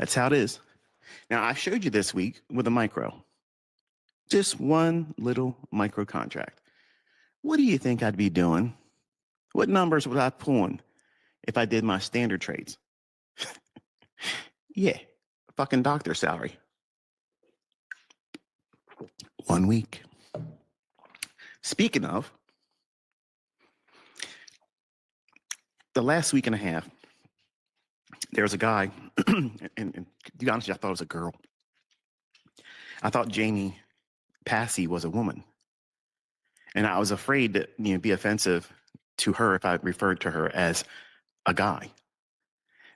That's how it is. Now, I showed you this week with a micro, just one little micro contract. What do you think I'd be doing? What numbers would I pulling if I did my standard trades? Yeah, fucking doctor salary. 1 week. Speaking of, the last week and a half, there was a guy, and to be honest, I thought it was a girl. I thought Jamie Passy was a woman. And I was afraid to be offensive to her if I referred to her as a guy.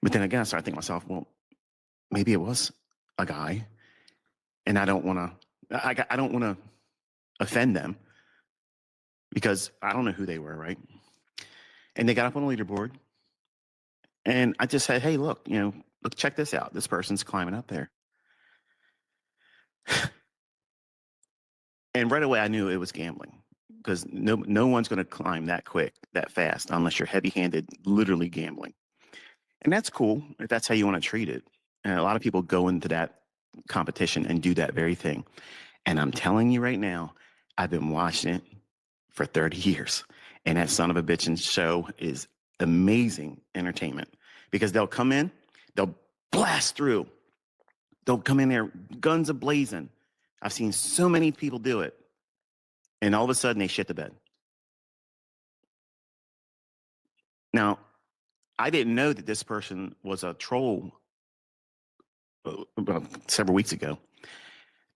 But then again, I started thinking to myself, well, maybe it was a guy, and I don't want to offend them because I don't know who they were, right? And they got up on the leaderboard, and I just said, hey, look, check this out. This person's climbing up there. And right away, I knew it was gambling because no one's going to climb that quick, that fast, unless you're heavy-handed, literally gambling. And that's cool if that's how you want to treat it. And a lot of people go into that competition and do that very thing. And I'm telling you right now, I've been watching it for 30 years. And that son of a bitchin' show is amazing entertainment because they'll come in, they'll blast through. They'll come in there, guns a-blazing. I've seen so many people do it. And all of a sudden, they shit the bed. Now, I didn't know that this person was a troll several weeks ago.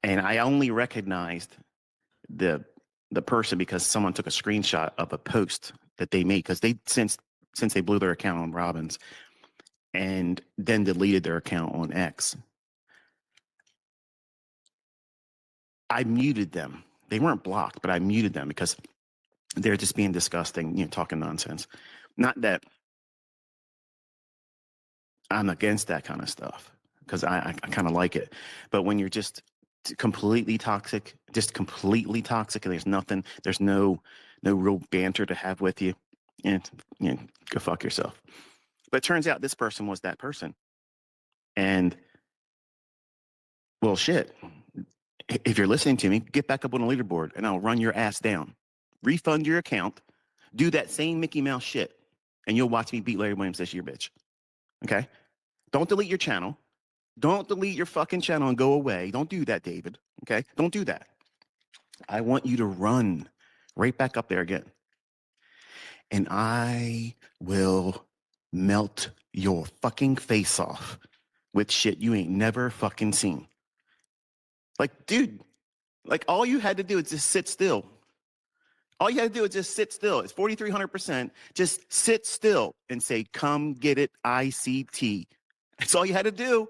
And I only recognized the person because someone took a screenshot of a post that they made because they since they blew their account on Robbins and then deleted their account on X. I muted them. They weren't blocked, but I muted them because they're just being disgusting, talking nonsense. Not that I'm against that kind of stuff because I kind of like it. But when you're just completely toxic, and there's no real banter to have with you, and go fuck yourself. But it turns out this person was that person. And well, shit. If you're listening to me, get back up on the leaderboard and I'll run your ass down. Refund your account. Do that same Mickey Mouse shit. And you'll watch me beat Larry Williams this year, bitch. Okay? Don't delete your channel. Don't delete your fucking channel and go away. Don't do that, David. Okay? Don't do that. I want you to run right back up there again. And I will melt your fucking face off with shit you ain't never fucking seen. Like, dude, like all you had to do is just sit still. All you had to do is just sit still. It's 4,300%. Just sit still and say, come get it, ICT. That's all you had to do.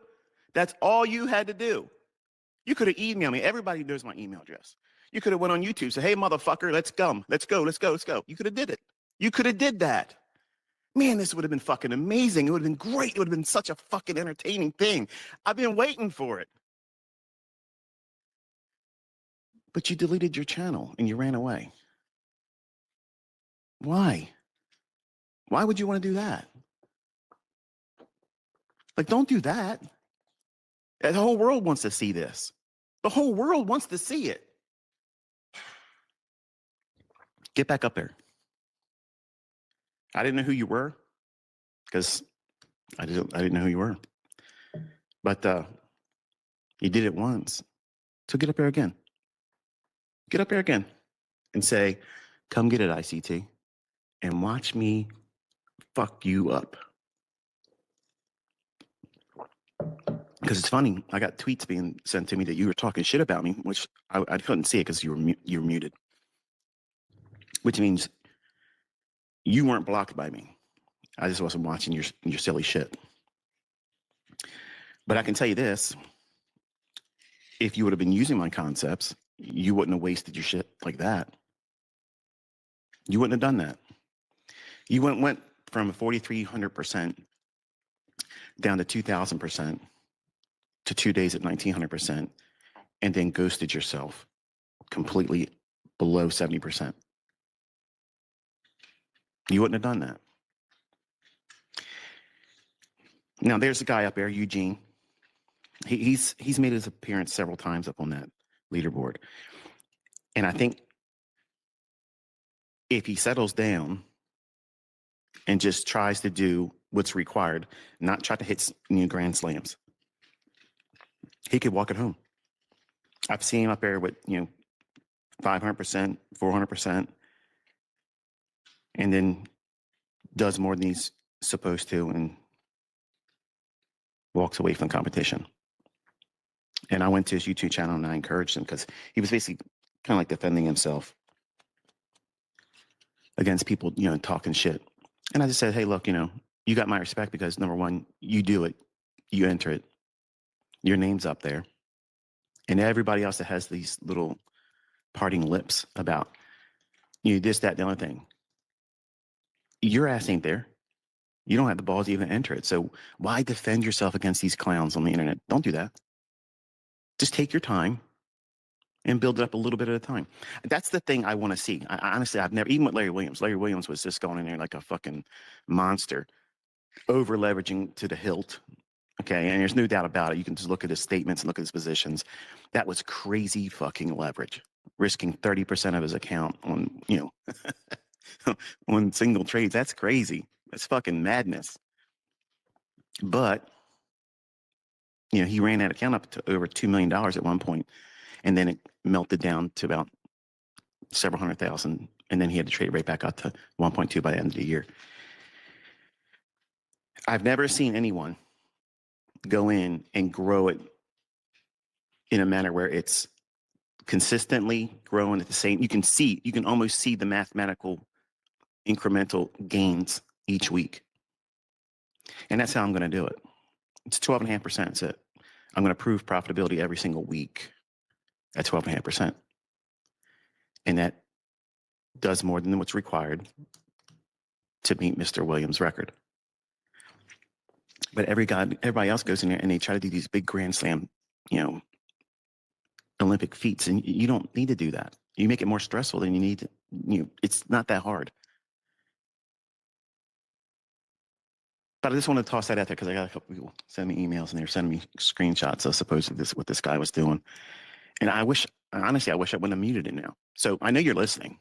That's all you had to do. You could have emailed me. Everybody knows my email address. You could have went on YouTube, said, hey, motherfucker, let's go. You could have did it. You could have did that. Man, this would have been fucking amazing. It would have been great. It would have been such a fucking entertaining thing. I've been waiting for it. But you deleted your channel and you ran away. Why? Why would you want to do that? Like, don't do that. The whole world wants to see this. The whole world wants to see it. Get back up there. I didn't know who you were because I didn't know who you were. But you did it once. So get up there again. Get up there again and say, come get it, ICT, and watch me fuck you up. Because it's funny, I got tweets being sent to me that you were talking shit about me, which I couldn't see it because you were muted. Which means you weren't blocked by me. I just wasn't watching your silly shit. But I can tell you this, if you would have been using my concepts, you wouldn't have wasted your shit like that. You wouldn't have done that. You went from 4,300% down to 2,000% to 2 days at 1,900% and then ghosted yourself completely below 70%. You wouldn't have done that. Now, there's a guy up there, Eugene. He's made his appearance several times up on that leaderboard. And I think if he settles down and just tries to do what's required, not try to hit grand slams, he could walk it home. I've seen him up there with 500%, 400%, and then does more than he's supposed to and walks away from the competition. And I went to his YouTube channel and I encouraged him because he was basically kind of like defending himself against people, talking shit. And I just said, hey, look, you got my respect because number one, you do it, you enter it, your name's up there. And everybody else that has these little parting lips about this, that, the other thing, your ass ain't there. You don't have the balls to even enter it. So why defend yourself against these clowns on the internet? Don't do that. Just take your time and build it up a little bit at a time. That's the thing I want to see. Honestly, I've never, even with Larry Williams was just going in there like a fucking monster, over leveraging to the hilt. Okay. And there's no doubt about it. You can just look at his statements and look at his positions. That was crazy fucking leverage, risking 30% of his account on, on single trades. That's crazy. That's fucking madness. But, he ran that account up to over $2 million at one point, and then it melted down to about several $100,000, and then he had to trade right back up to 1.2 by the end of the year. I've never seen anyone go in and grow it in a manner where it's consistently growing at the same. You can almost see the mathematical incremental gains each week. And that's how I'm going to do it. It's 12.5%. That's it. I'm going to prove profitability every single week at 12.5%. And that does more than what's required to meet Mr. Williams' record. But everybody else goes in there and they try to do these big Grand Slam, Olympic feats, and you don't need to do that. You make it more stressful than you need to. It's not that hard. But I just want to toss that out there because I got a couple people send me emails and they're sending me screenshots of supposedly what this guy was doing. And honestly, I wish I wouldn't have muted it now. So I know you're listening.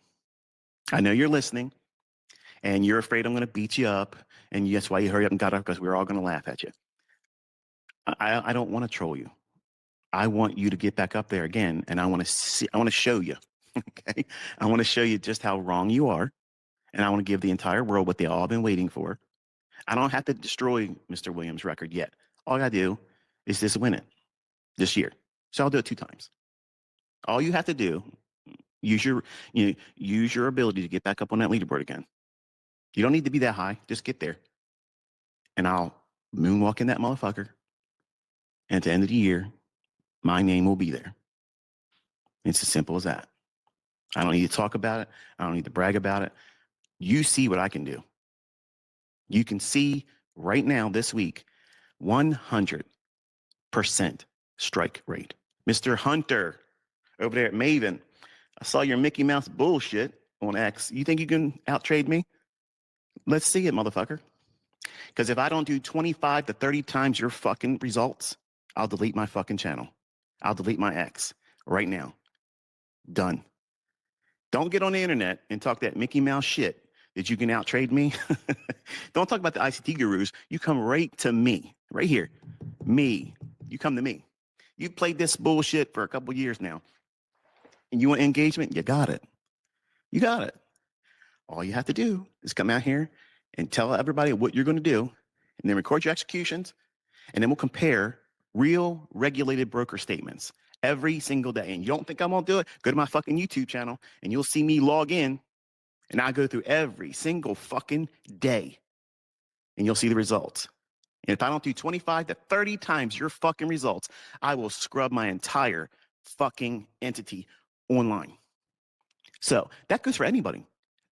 And you're afraid I'm going to beat you up. And that's why you hurry up and got up, because we're all going to laugh at you. I don't want to troll you. I want you to get back up there again. And I want to show you. Okay. I want to show you just how wrong you are. And I want to give the entire world what they all been waiting for. I don't have to destroy Mr. Williams' record yet. All I got to do is just win it this year. So I'll do it 2 times. All you have to do, use your ability to get back up on that leaderboard again. You don't need to be that high. Just get there. And I'll moonwalk in that motherfucker. And at the end of the year, my name will be there. It's as simple as that. I don't need to talk about it. I don't need to brag about it. You see what I can do. You can see right now this week, 100% strike rate. Mr. Hunter over there at Maven, I saw your Mickey Mouse bullshit on X. You think you can outtrade me? Let's see it, motherfucker. Because if I don't do 25 to 30 times your fucking results, I'll delete my fucking channel. I'll delete my X right now. Done. Don't get on the internet and talk that Mickey Mouse shit that you can outtrade me. Don't talk about the ICT gurus. You come right to me, right here. Me. You come to me. You've played this bullshit for a couple years now. And you want engagement? You got it. You got it. All you have to do is come out here and tell everybody what you're going to do, and then record your executions, and then we'll compare real regulated broker statements every single day. And you don't think I'm going to do it? Go to my fucking YouTube channel, and you'll see me log in, and I go through every single fucking day, and you'll see the results. And if I don't do 25 to 30 times your fucking results, I will scrub my entire fucking entity online. So that goes for anybody.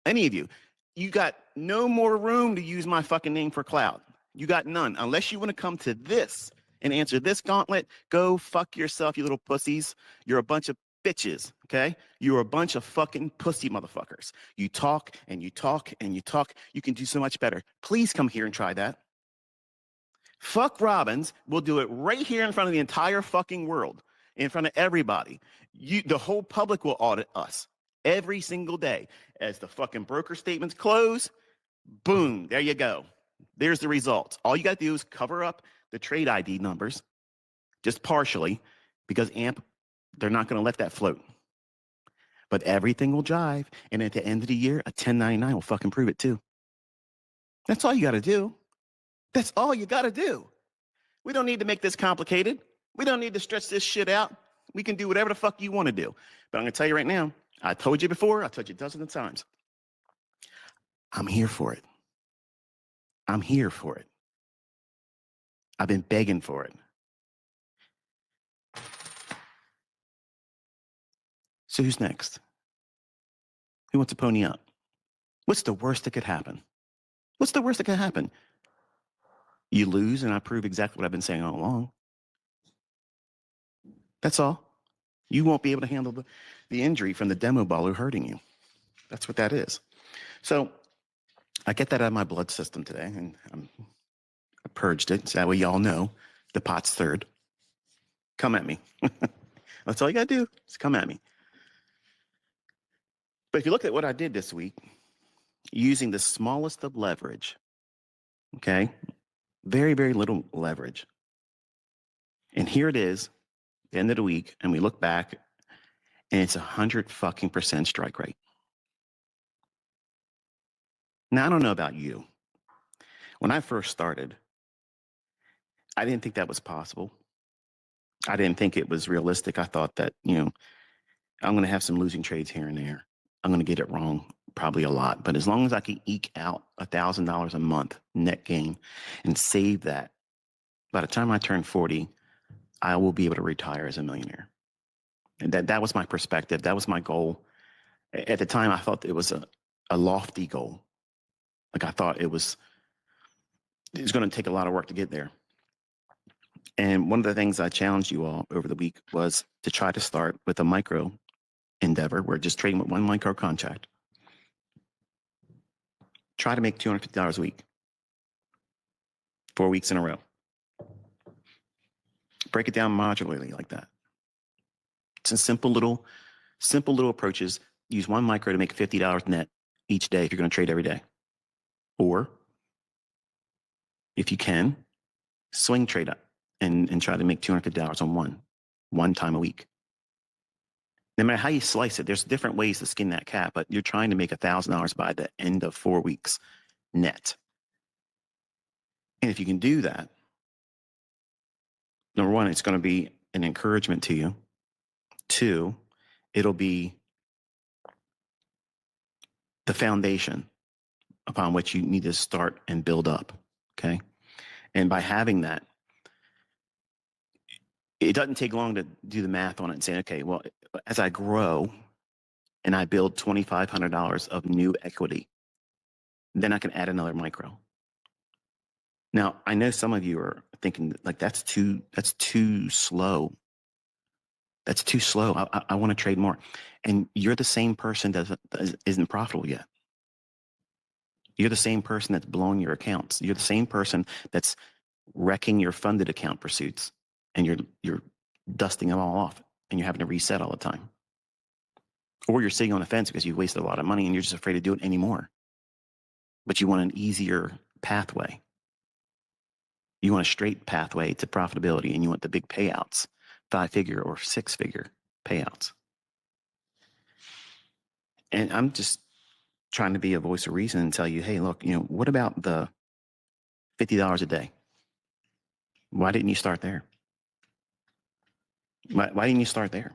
Any of you. You got no more room to use my fucking name for cloud. You got none. Unless you want to come to this and answer this gauntlet, go fuck yourself, you little pussies. You're a bunch of bitches, okay? You're a bunch of fucking pussy motherfuckers. You talk and you talk and you talk. You can do so much better. Please come here and try that. Fuck Robbins. We'll do it right here in front of the entire fucking world, in front of everybody. The whole public will audit us every single day. As the fucking broker statements close, boom, there you go. There's the results. All you got to do is cover up the trade ID numbers, just partially, because AMP, they're not going to let that float. But everything will jive. And at the end of the year, a 1099 will fucking prove it too. That's all you got to do. That's all you got to do. We don't need to make this complicated. We don't need to stretch this shit out. We can do whatever the fuck you want to do. But I'm going to tell you right now, I told you before, I told you dozens of times. I'm here for it. I'm here for it. I've been begging for it. So who's next? Who wants to pony up? What's the worst that could happen? What's the worst that could happen? You lose and I prove exactly what I've been saying all along. That's all. You won't be able to handle the injury from the demo baller hurting you. That's what that is. So I get that out of my blood system today, and I purged it. So that way y'all know the pot's third. Come at me. That's all you got to do is come at me. But if you look at what I did this week, using the smallest of leverage, okay, very, very little leverage. And here it is, the end of the week, and we look back, and it's 100% strike rate. Now, I don't know about you. When I first started, I didn't think that was possible. I didn't think it was realistic. I thought that, I'm going to have some losing trades here and there. I'm going to get it wrong, probably a lot. But as long as I can eke out $1,000 a month net gain and save that, by the time I turn 40, I will be able to retire as a millionaire. And that was my perspective. That was my goal. At the time, I thought it was a lofty goal. Like I thought it was going to take a lot of work to get there. And one of the things I challenged you all over the week was to try to start with a micro endeavor where just trading with one micro contract. Try to make $250 a week, 4 weeks in a row. Break it down modularly like that. It's a simple little approaches. Use one micro to make $50 net each day if you're going to trade every day. Or if you can, swing trade up and try to make $250 on one time a week. No matter how you slice it, there's different ways to skin that cat, but you're trying to make $1,000 by the end of 4 weeks net. And if you can do that, number one, it's going to be an encouragement to you. 2, it'll be the foundation upon which you need to start and build up, okay? And by having that, it doesn't take long to do the math on it and say, okay, well, as I grow and I build $2,500 of new equity, then I can add another micro. Now, I know some of you are thinking like that's too slow. That's too slow. I want to trade more. And you're the same person that isn't profitable yet. You're the same person that's blowing your accounts. You're the same person that's wrecking your funded account pursuits, and you're dusting them all off, and you're having to reset all the time. Or you're sitting on the fence because you've wasted a lot of money and you're just afraid to do it anymore. But you want an easier pathway. You want a straight pathway to profitability, and you want the big payouts, 5-figure or 6-figure payouts. And I'm just trying to be a voice of reason and tell you, hey, look, what about the $50 a day? Why didn't you start there? Why didn't you start there?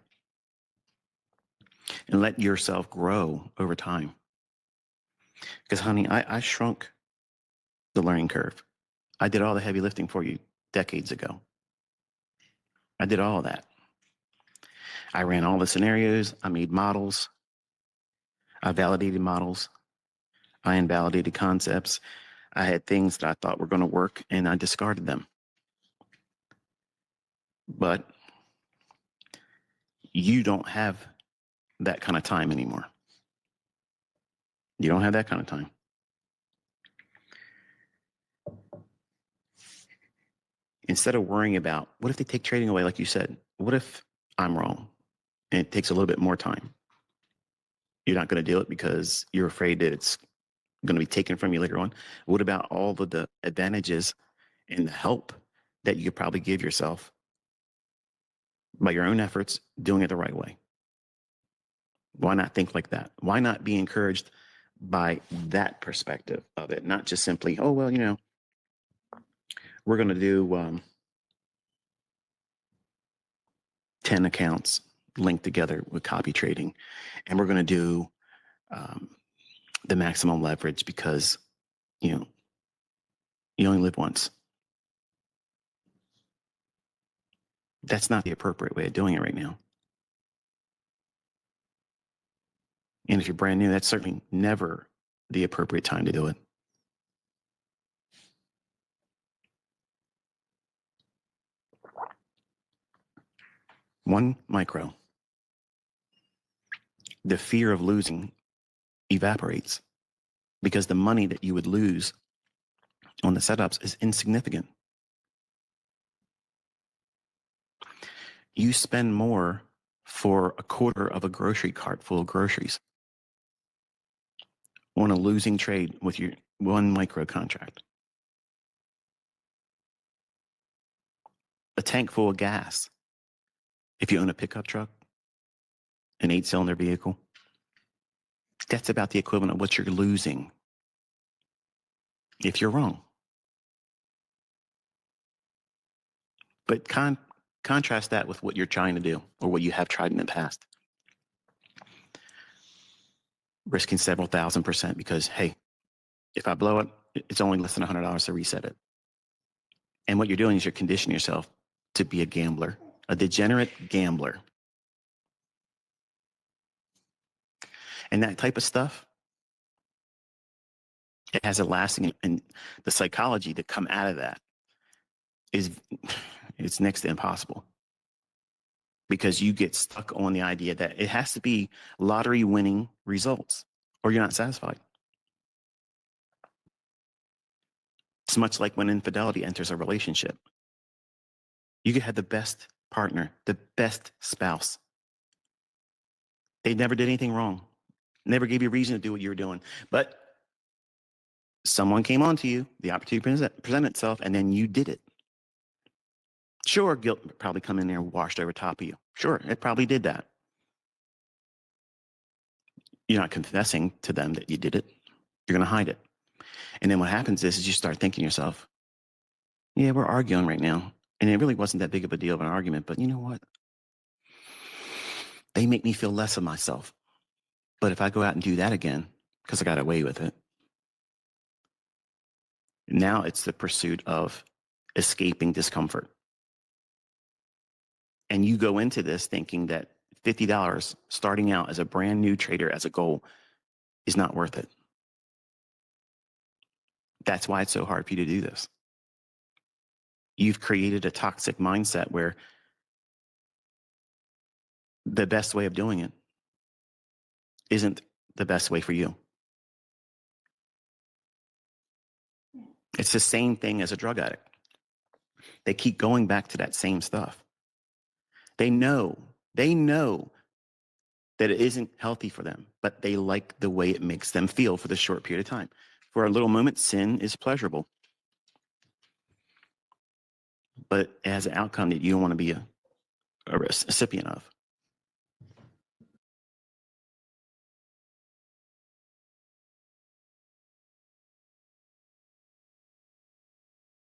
And let yourself grow over time. Because, honey, I shrunk the learning curve. I did all the heavy lifting for you decades ago. I did all of that. I ran all the scenarios. I made models. I validated models. I invalidated concepts. I had things that I thought were going to work, and I discarded them. But you don't have that kind of time anymore. You don't have that kind of time. Instead of worrying about what if they take trading away, like you said, what if I'm wrong and it takes a little bit more time? You're not going to do it because you're afraid that it's going to be taken from you later on. What about all of the advantages and the help that you could probably give yourself by your own efforts doing it the right way? Why not think like that? Why not be encouraged by that perspective of it? Not just simply, oh, well, we're going to do 10 accounts linked together with copy trading, and we're going to do the maximum leverage because, you only live once. That's not the appropriate way of doing it right now. And if you're brand new, that's certainly never the appropriate time to do it. One micro. The fear of losing evaporates because the money that you would lose on the setups is insignificant. You spend more for a quarter of a grocery cart full of groceries on a losing trade with your one micro contract. A tank full of gas, if you own a pickup truck, an 8-cylinder vehicle, that's about the equivalent of what you're losing if you're wrong. But contrast that with what you're trying to do or what you have tried in the past. Risking several $1,000% because, hey, if I blow it, it's only less than $100 to reset it. And what you're doing is you're conditioning yourself to be a gambler, a degenerate gambler. And that type of stuff, it has a lasting, and the psychology to come out of that it's next to impossible. Because you get stuck on the idea that it has to be lottery winning results or you're not satisfied. It's much like when infidelity enters a relationship. You could have the best partner, the best spouse. They never did anything wrong, never gave you a reason to do what you were doing. But someone came onto you, the opportunity presented itself, and then you did it. Sure, guilt probably come in there and washed over top of you. Sure, it probably did that. You're not confessing to them that you did it. You're going to hide it. And then what happens is you start thinking to yourself, yeah, we're arguing right now. And it really wasn't that big of a deal of an argument, but you know what? They make me feel less of myself. But if I go out and do that again, because I got away with it, now it's the pursuit of escaping discomfort. And you go into this thinking that $50 starting out as a brand new trader as a goal is not worth it. That's why it's so hard for you to do this. You've created a toxic mindset where the best way of doing it isn't the best way for you. It's the same thing as a drug addict. They keep going back to that same stuff. They know that it isn't healthy for them, but they like the way it makes them feel for the short period of time. For a little moment, sin is pleasurable, but it has an outcome that you don't want to be a recipient of.